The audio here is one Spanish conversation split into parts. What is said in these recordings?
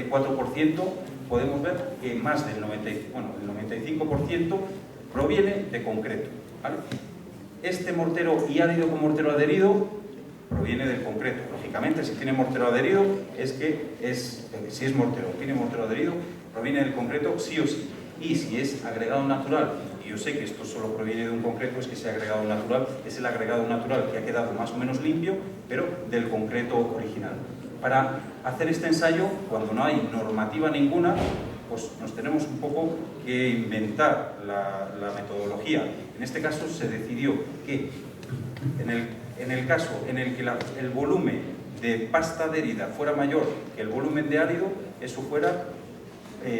4%, podemos ver que más del 95% proviene de concreto, ¿vale? Este mortero y árido con mortero adherido proviene del concreto. Lógicamente, si tiene mortero adherido, si es mortero o tiene mortero adherido, proviene del concreto sí o sí. Y si es agregado natural, y yo sé que esto solo proviene de un concreto, es que ese agregado natural es el agregado natural que ha quedado más o menos limpio, pero del concreto original. Para hacer este ensayo, cuando no hay normativa ninguna, pues nos tenemos un poco que inventar la metodología. En este caso se decidió que en el caso en el que el volumen de pasta adherida fuera mayor que el volumen de árido, eso fuera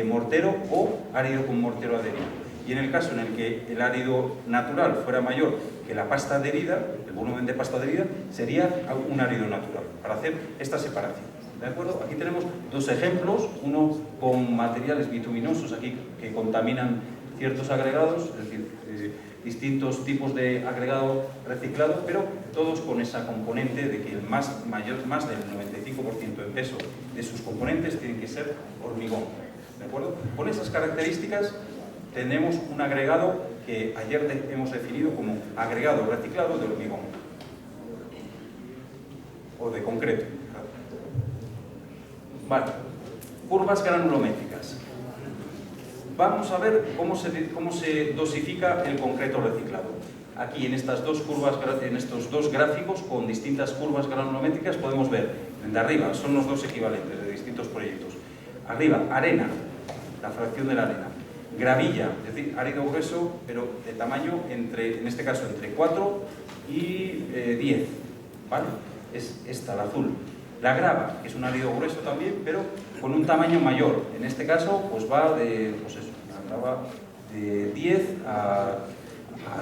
mortero o árido con mortero adherido. Y en el caso en el que el árido natural fuera mayor que la pasta adherida, el volumen de pasta adherida, sería un árido natural, para hacer esta separación. ¿De acuerdo? Aquí tenemos dos ejemplos, uno con materiales bituminosos aquí que contaminan ciertos agregados, es decir, distintos tipos de agregado reciclado, pero todos con esa componente de que el más del 95% en peso de sus componentes tienen que ser hormigón. ¿De acuerdo? Con esas características tenemos un agregado que ayer hemos definido como agregado reciclado de hormigón o de concreto. Vale, curvas granulométricas. Vamos a ver cómo se dosifica el concreto reciclado. Aquí en estas dos curvas, en estos dos gráficos con distintas curvas granulométricas podemos ver, de arriba son los dos equivalentes de distintos proyectos. Arriba, arena, la fracción de la arena. Gravilla, es decir, árido grueso, pero de tamaño en este caso entre 4 y 10, ¿vale? Es esta, la azul. La grava, que es un árido grueso también, pero con un tamaño mayor. En este caso, pues va de, la grava de 10 a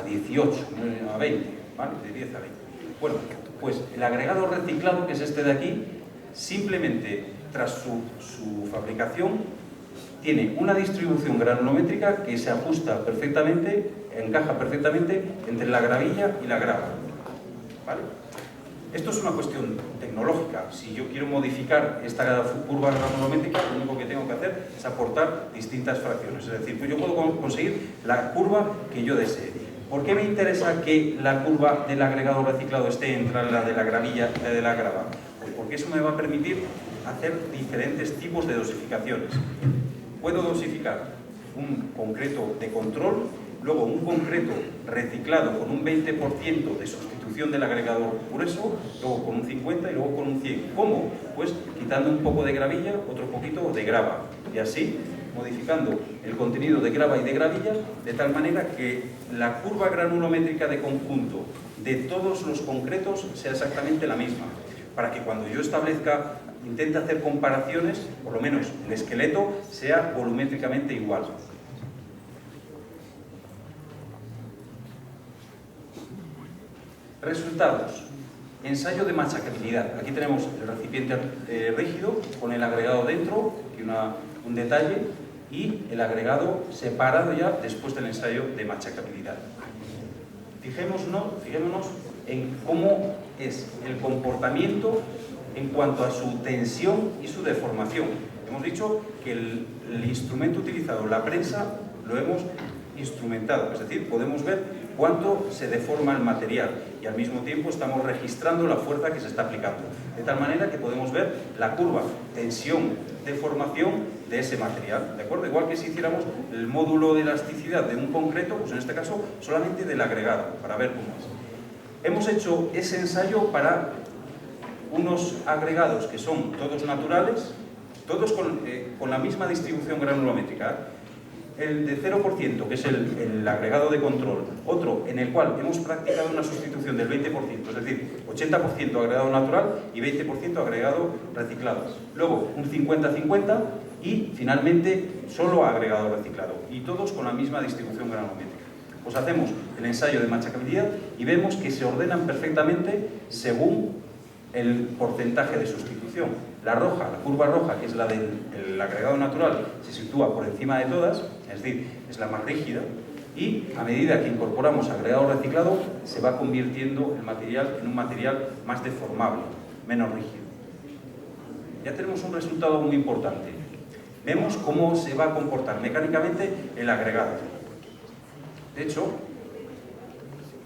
18, a 20, ¿vale? De 10 a 20. Bueno, pues el agregado reciclado, que es este de aquí, simplemente tras su fabricación, tiene una distribución granulométrica que se ajusta perfectamente, encaja perfectamente entre la gravilla y la grava, ¿vale? Esto es una cuestión tecnológica. Si yo quiero modificar esta curva granulométrica, lo único que tengo que hacer es aportar distintas fracciones. Es decir, pues yo puedo conseguir la curva que yo desee. ¿Por qué me interesa que la curva del agregado reciclado esté entre la de la gravilla y la de la grava? Pues porque eso me va a permitir hacer diferentes tipos de dosificaciones. Puedo dosificar un concreto de control, luego un concreto reciclado con un 20% de sustitución del agregado grueso, luego con un 50% y luego con un 100%. ¿Cómo? Pues quitando un poco de gravilla, otro poquito de grava. Y así, modificando el contenido de grava y de gravilla, de tal manera que la curva granulométrica de conjunto de todos los concretos sea exactamente la misma. Para que cuando yo intente hacer comparaciones, por lo menos el esqueleto sea volumétricamente igual. Resultados. Ensayo de machacabilidad. Aquí tenemos el recipiente rígido con el agregado dentro, aquí un detalle, y el agregado separado ya después del ensayo de machacabilidad. Fijémonos en cómo es el comportamiento en cuanto a su tensión y su deformación. Hemos dicho que el instrumento utilizado, la prensa, lo hemos instrumentado, es decir, podemos ver cuánto se deforma el material y al mismo tiempo estamos registrando la fuerza que se está aplicando, de tal manera que podemos ver la curva tensión-deformación de ese material, ¿de acuerdo? Igual que si hiciéramos el módulo de elasticidad de un concreto, pues en este caso solamente del agregado, para ver cómo es. Hemos hecho ese ensayo para unos agregados que son todos naturales, todos con la misma distribución granulométrica. El de 0%, que es el agregado de control, otro en el cual hemos practicado una sustitución del 20%, es decir, 80% agregado natural y 20% agregado reciclado. Luego un 50-50 y finalmente solo agregado reciclado. Y todos con la misma distribución granulométrica. Pues hacemos el ensayo de machacabilidad y vemos que se ordenan perfectamente según el porcentaje de sustitución. La roja, la curva roja, que es la del agregado natural, se sitúa por encima de todas, es decir, es la más rígida, y a medida que incorporamos agregado reciclado, se va convirtiendo el material en un material más deformable, menos rígido. Ya tenemos un resultado muy importante. vemos cómo se va a comportar mecánicamente el agregado. De hecho,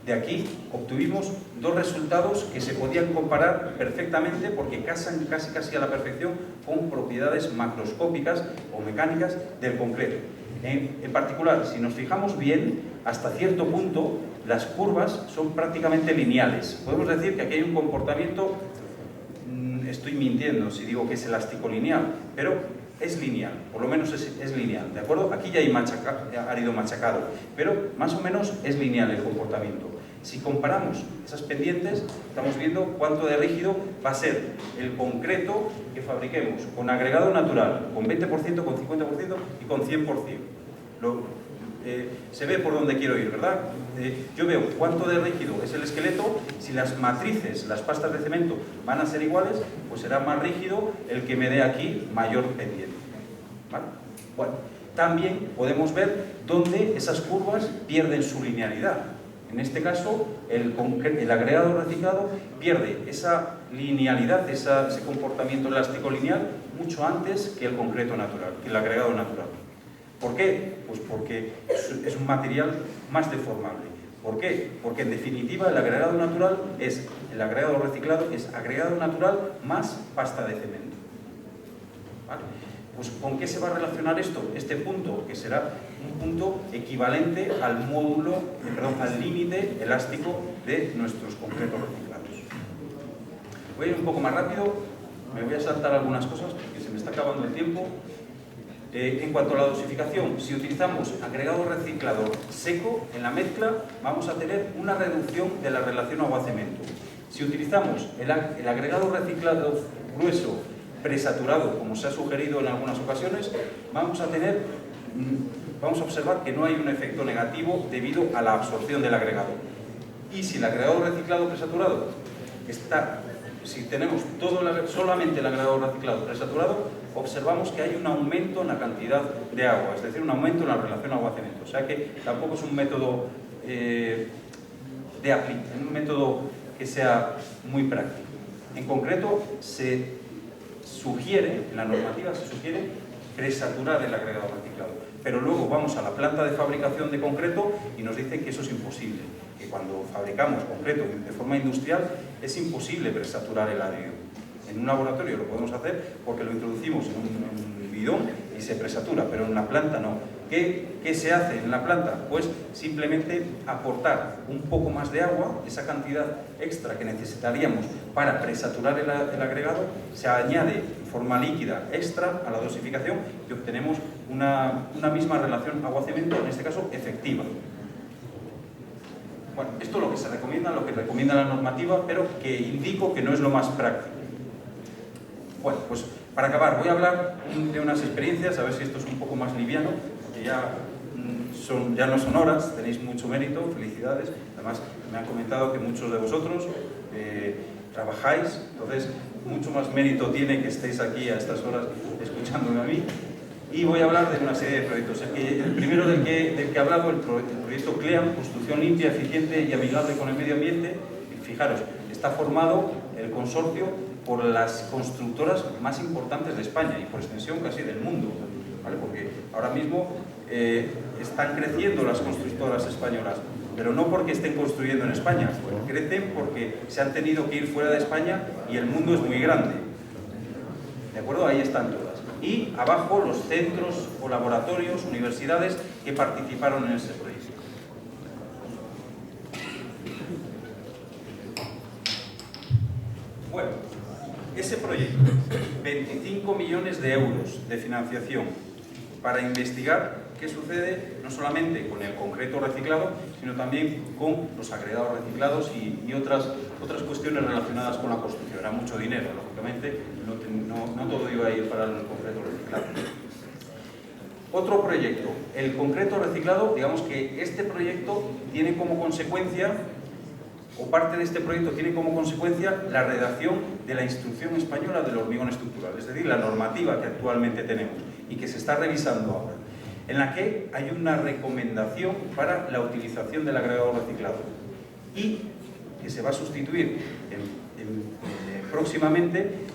de aquí obtuvimos dos resultados que se podían comparar perfectamente porque casan casi a la perfección con propiedades macroscópicas o mecánicas del concreto. En particular, si nos fijamos bien, hasta cierto punto las curvas son prácticamente lineales. Podemos decir que aquí hay un comportamiento, estoy mintiendo si digo que es elástico lineal, pero es lineal, por lo menos es lineal, ¿de acuerdo? Aquí ya hay árido machacado, pero más o menos es lineal el comportamiento. Si comparamos esas pendientes, estamos viendo cuánto de rígido va a ser el concreto que fabriquemos con agregado natural, con 20%, con 50% y con 100%. Se ve por dónde quiero ir, ¿verdad? Yo veo cuánto de rígido es el esqueleto. Si las matrices, las pastas de cemento van a ser iguales, pues será más rígido el que me dé aquí mayor pendiente, ¿vale? Bueno, también podemos ver dónde esas curvas pierden su linealidad. En este caso, el agregado reciclado pierde esa linealidad, ese comportamiento elástico lineal mucho antes que el concreto natural, que el agregado natural. ¿Por qué? Pues porque es un material más deformable. ¿Por qué? Porque en definitiva el agregado natural es, el agregado reciclado es agregado natural más pasta de cemento. ¿Vale? Pues ¿con qué se va a relacionar esto? Este punto, que será un punto equivalente al módulo, al límite elástico de nuestros concretos reciclados. Voy a ir un poco más rápido, me voy a saltar algunas cosas porque se me está acabando el tiempo. En cuanto a la dosificación, si utilizamos agregado reciclado seco en la mezcla, vamos a tener una reducción de la relación agua-cemento. Si utilizamos el agregado reciclado grueso presaturado, como se ha sugerido en algunas ocasiones, vamos a observar que no hay un efecto negativo debido a la absorción del agregado. Y si el agregado reciclado presaturado si tenemos solamente el agregado reciclado presaturado, observamos que hay un aumento en la cantidad de agua, es decir, un aumento en la relación agua-cemento. O sea que tampoco es un método un método que sea muy práctico. En concreto, en la normativa se sugiere presaturar el agregado reciclado, pero luego vamos a la planta de fabricación de concreto y nos dicen que eso es imposible, que cuando fabricamos concreto de forma industrial es imposible presaturar el árido. En un laboratorio lo podemos hacer porque lo introducimos en un bidón y se presatura, pero en la planta no. ¿Qué se hace en la planta? Pues simplemente aportar un poco más de agua, esa cantidad extra que necesitaríamos para presaturar el agregado, se añade en forma líquida extra a la dosificación y obtenemos una misma relación agua-cemento, en este caso efectiva. Bueno, esto es lo que se recomienda, lo que recomienda la normativa, pero que indico que no es lo más práctico. Bueno, pues para acabar voy a hablar de unas experiencias, a ver si esto es un poco más liviano, porque ya no son horas, tenéis mucho mérito, felicidades. Además, me han comentado que muchos de vosotros trabajáis, entonces mucho más mérito tiene que estéis aquí a estas horas escuchándome a mí. Y voy a hablar de una serie de proyectos. El primero del que he hablado, el proyecto CLEAM, Construcción Limpia, Eficiente y Amigable con el Medio Ambiente. Y fijaros, está formado el consorcio por las constructoras más importantes de España y por extensión casi del mundo, ¿vale? Porque ahora mismo están creciendo las constructoras españolas, pero no porque estén construyendo en España, crecen porque se han tenido que ir fuera de España y el mundo es muy grande. ¿De acuerdo? Ahí están todas. Y abajo los centros o laboratorios, universidades que participaron en ese proyecto. Bueno, ese proyecto, 25 millones de euros de financiación para investigar qué sucede no solamente con el concreto reciclado, sino también con los agregados reciclados y otras cuestiones relacionadas con la construcción. Era mucho dinero, lógicamente, no todo iba a ir para el concreto reciclado. Otro proyecto, el concreto reciclado, digamos que este proyecto tiene como consecuencia, o parte de este proyecto tiene como consecuencia la redacción de la Instrucción Española del Hormigón Estructural, es decir, la normativa que actualmente tenemos y que se está revisando ahora, en la que hay una recomendación para la utilización del agregado reciclado y que se va a sustituir próximamente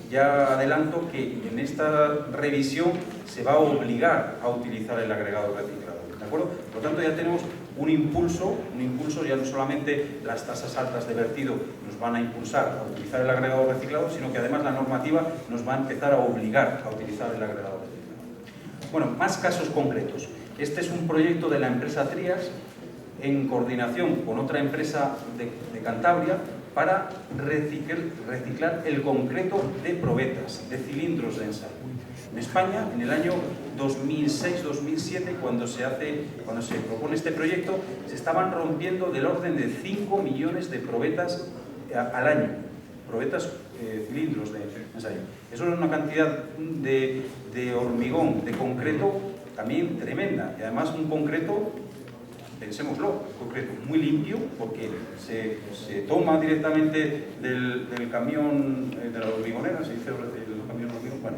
ya adelanto que en esta revisión se va a obligar a utilizar el agregado reciclado, ¿de acuerdo? Por lo tanto, ya tenemos un impulso, ya no solamente las tasas altas de vertido nos van a impulsar a utilizar el agregado reciclado, sino que además la normativa nos va a empezar a obligar a utilizar el agregado reciclado. Bueno, más casos concretos. Este es un proyecto de la empresa Trias en coordinación con otra empresa de Cantabria para reciclar el concreto de probetas, de cilindros de ensayo. En España, en el año 2006-2007, cuando se propone este proyecto, se estaban rompiendo del orden de 5 millones de probetas al año, probetas, cilindros de ensayo. Eso es una cantidad de hormigón, de concreto, también tremenda, y además un concreto, pensémoslo, concreto muy limpio, porque se toma directamente del camión, de la hormigonera, se dice el camión hormigón, bueno,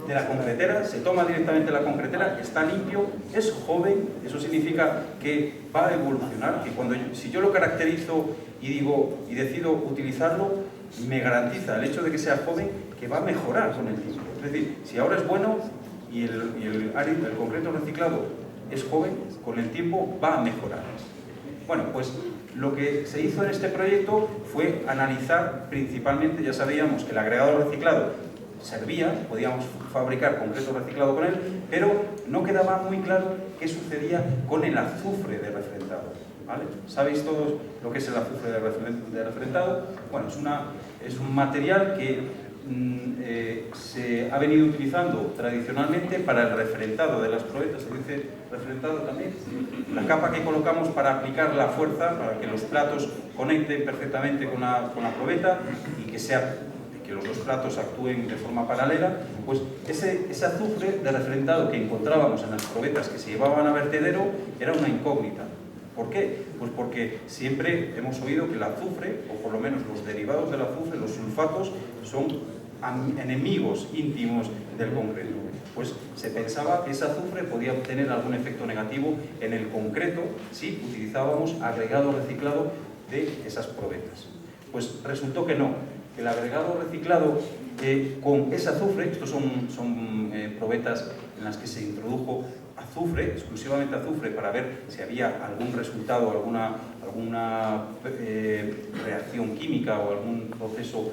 de la concretera, se toma directamente la concretera, está limpio, es joven, eso significa que va a evolucionar, que si yo lo caracterizo y decido utilizarlo, me garantiza el hecho de que sea joven que va a mejorar con el tiempo. Es decir, si ahora es bueno y el concreto reciclado es joven, con el tiempo va a mejorar. Bueno, pues lo que se hizo en este proyecto fue analizar principalmente, ya sabíamos que el agregado reciclado servía, podíamos fabricar concreto reciclado con él, pero no quedaba muy claro qué sucedía con el azufre de refrendado, ¿vale? ¿Sabéis todos lo que es el azufre de refrendado? Bueno, es un material que se ha venido utilizando tradicionalmente para el refrendado de las probetas. Se dice refrendado también, la capa que colocamos para aplicar la fuerza, para que los platos conecten perfectamente con la probeta y que los dos platos actúen de forma paralela. Pues ese azufre de refrendado que encontrábamos en las probetas que se llevaban a vertedero era una incógnita. ¿Por qué? Pues porque siempre hemos oído que el azufre, o por lo menos los derivados del azufre, los sulfatos, son enemigos íntimos del concreto. Pues se pensaba que ese azufre podía tener algún efecto negativo en el concreto si utilizábamos agregado reciclado de esas probetas. Pues resultó que no, que el agregado reciclado con ese azufre, estos son probetas en las que se introdujo azufre, exclusivamente azufre, para ver si había algún resultado, alguna reacción química o algún proceso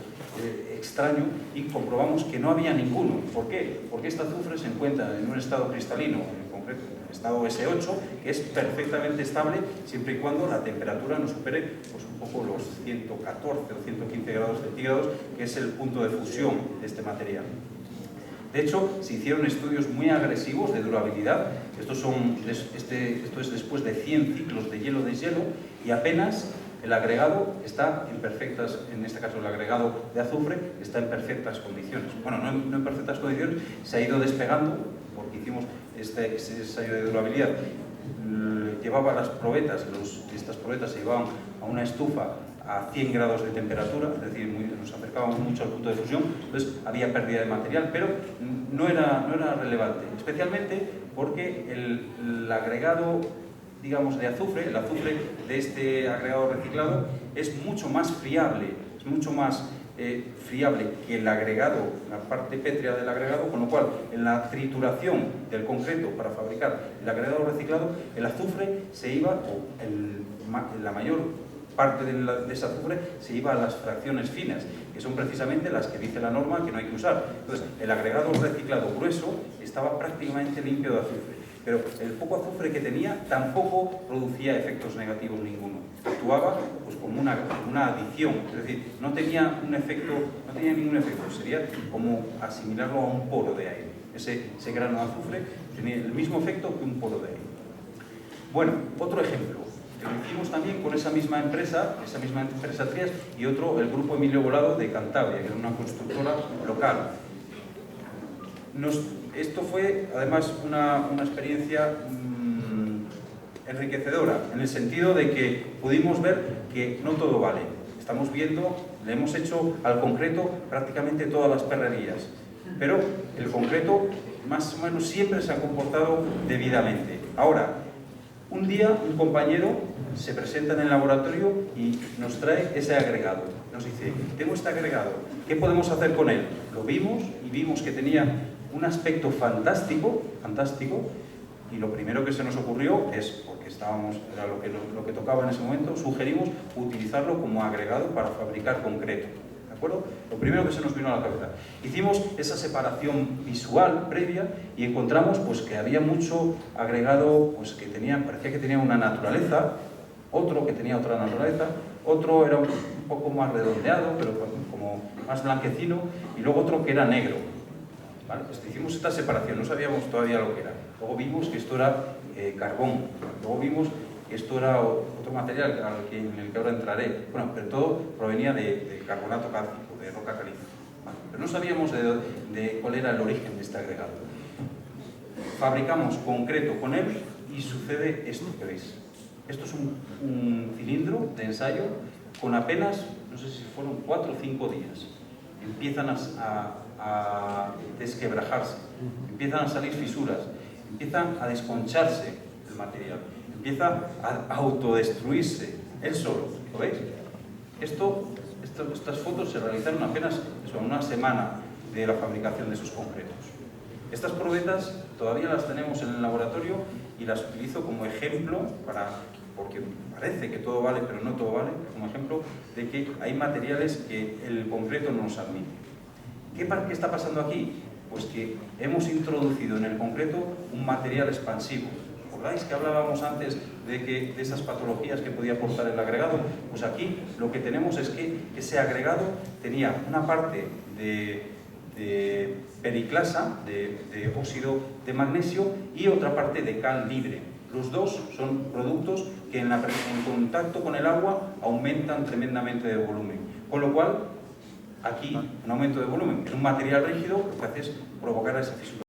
extraño, y comprobamos que no había ninguno. ¿Por qué? Porque este azufre se encuentra en un estado cristalino, en concreto en el estado S8, que es perfectamente estable siempre y cuando la temperatura no supere pues, un poco los 114 o 115 grados centígrados, que es el punto de fusión de este material. De hecho, se hicieron estudios muy agresivos de durabilidad. Esto es después de 100 ciclos de hielo, y apenas el agregado está en este caso el agregado de azufre, está en perfectas condiciones. Bueno, no en perfectas condiciones, se ha ido despegando, porque hicimos ese ensayo de durabilidad. Llevaba las probetas, estas probetas se llevaban a una estufa a 100 grados de temperatura, es decir, nos acercábamos mucho al punto de fusión, entonces había pérdida de material, pero no era relevante, especialmente porque el agregado, digamos, de azufre, el azufre de este agregado reciclado es mucho más friable, que el agregado, la parte pétrea del agregado, con lo cual en la trituración del concreto para fabricar el agregado reciclado, el azufre se iba, la mayor parte de ese azufre se iba a las fracciones finas, que son precisamente las que dice la norma que no hay que usar. Entonces, el agregado reciclado grueso estaba prácticamente limpio de azufre, pero el poco azufre que tenía tampoco producía efectos negativos ninguno. Actuaba pues, como una adición, es decir, no tenía ningún efecto, sería como asimilarlo a un poro de aire. Ese grano de azufre tenía el mismo efecto que un poro de aire. Bueno, otro ejemplo. Lo hicimos también con esa misma empresa Trias, y otro, el grupo Emilio Volado de Cantabria, que es una constructora local. Esto fue además una experiencia enriquecedora, en el sentido de que pudimos ver que no todo vale. Estamos viendo, le hemos hecho al concreto prácticamente todas las perrerías, pero el concreto más o menos siempre se ha comportado debidamente. Ahora, Un día un compañero se presenta en el laboratorio y nos trae ese agregado. Nos dice, tengo este agregado, ¿qué podemos hacer con él? Lo vimos y vimos que tenía un aspecto fantástico, y lo primero que se nos ocurrió es, porque era lo que tocaba en ese momento, sugerimos utilizarlo como agregado para fabricar concreto. ¿De acuerdo? Lo primero que se nos vino a la cabeza. Hicimos esa separación visual previa y encontramos pues, que había mucho agregado pues, que parecía que tenía una naturaleza, otro que tenía otra naturaleza, otro era un poco más redondeado, pero como más blanquecino, y luego otro que era negro. ¿Vale? Pues hicimos esta separación, no sabíamos todavía lo que era. Luego vimos que esto era carbón, luego vimos que esto era otro material en el que ahora entraré. Bueno, pero todo provenía de carbonato cálcico, de roca caliza. ¿Vale? Pero no sabíamos de cuál era el origen de este agregado. Fabricamos concreto con él y sucede esto que veis. Esto es un cilindro de ensayo con apenas, no sé si fueron 4 o 5 días. Empiezan a desquebrajarse, empiezan a salir fisuras, empieza a desconcharse el material, empieza a autodestruirse él solo. ¿Lo veis? Estas fotos se realizaron apenas en una semana de la fabricación de esos concretos. Estas probetas todavía las tenemos en el laboratorio y las utilizo como ejemplo porque parece que todo vale, pero no todo vale, como ejemplo de que hay materiales que el concreto no nos admite. ¿Qué está pasando aquí? Pues que hemos introducido en el concreto un material expansivo. ¿Recordáis que hablábamos antes de esas patologías que podía aportar el agregado? Pues aquí lo que tenemos es que ese agregado tenía una parte de periclasa, de óxido de magnesio, y otra parte de cal libre. Los dos son productos que en contacto con el agua aumentan tremendamente de volumen. Con lo cual, aquí, un aumento de volumen en un material rígido, lo que hace es provocar esa fisura.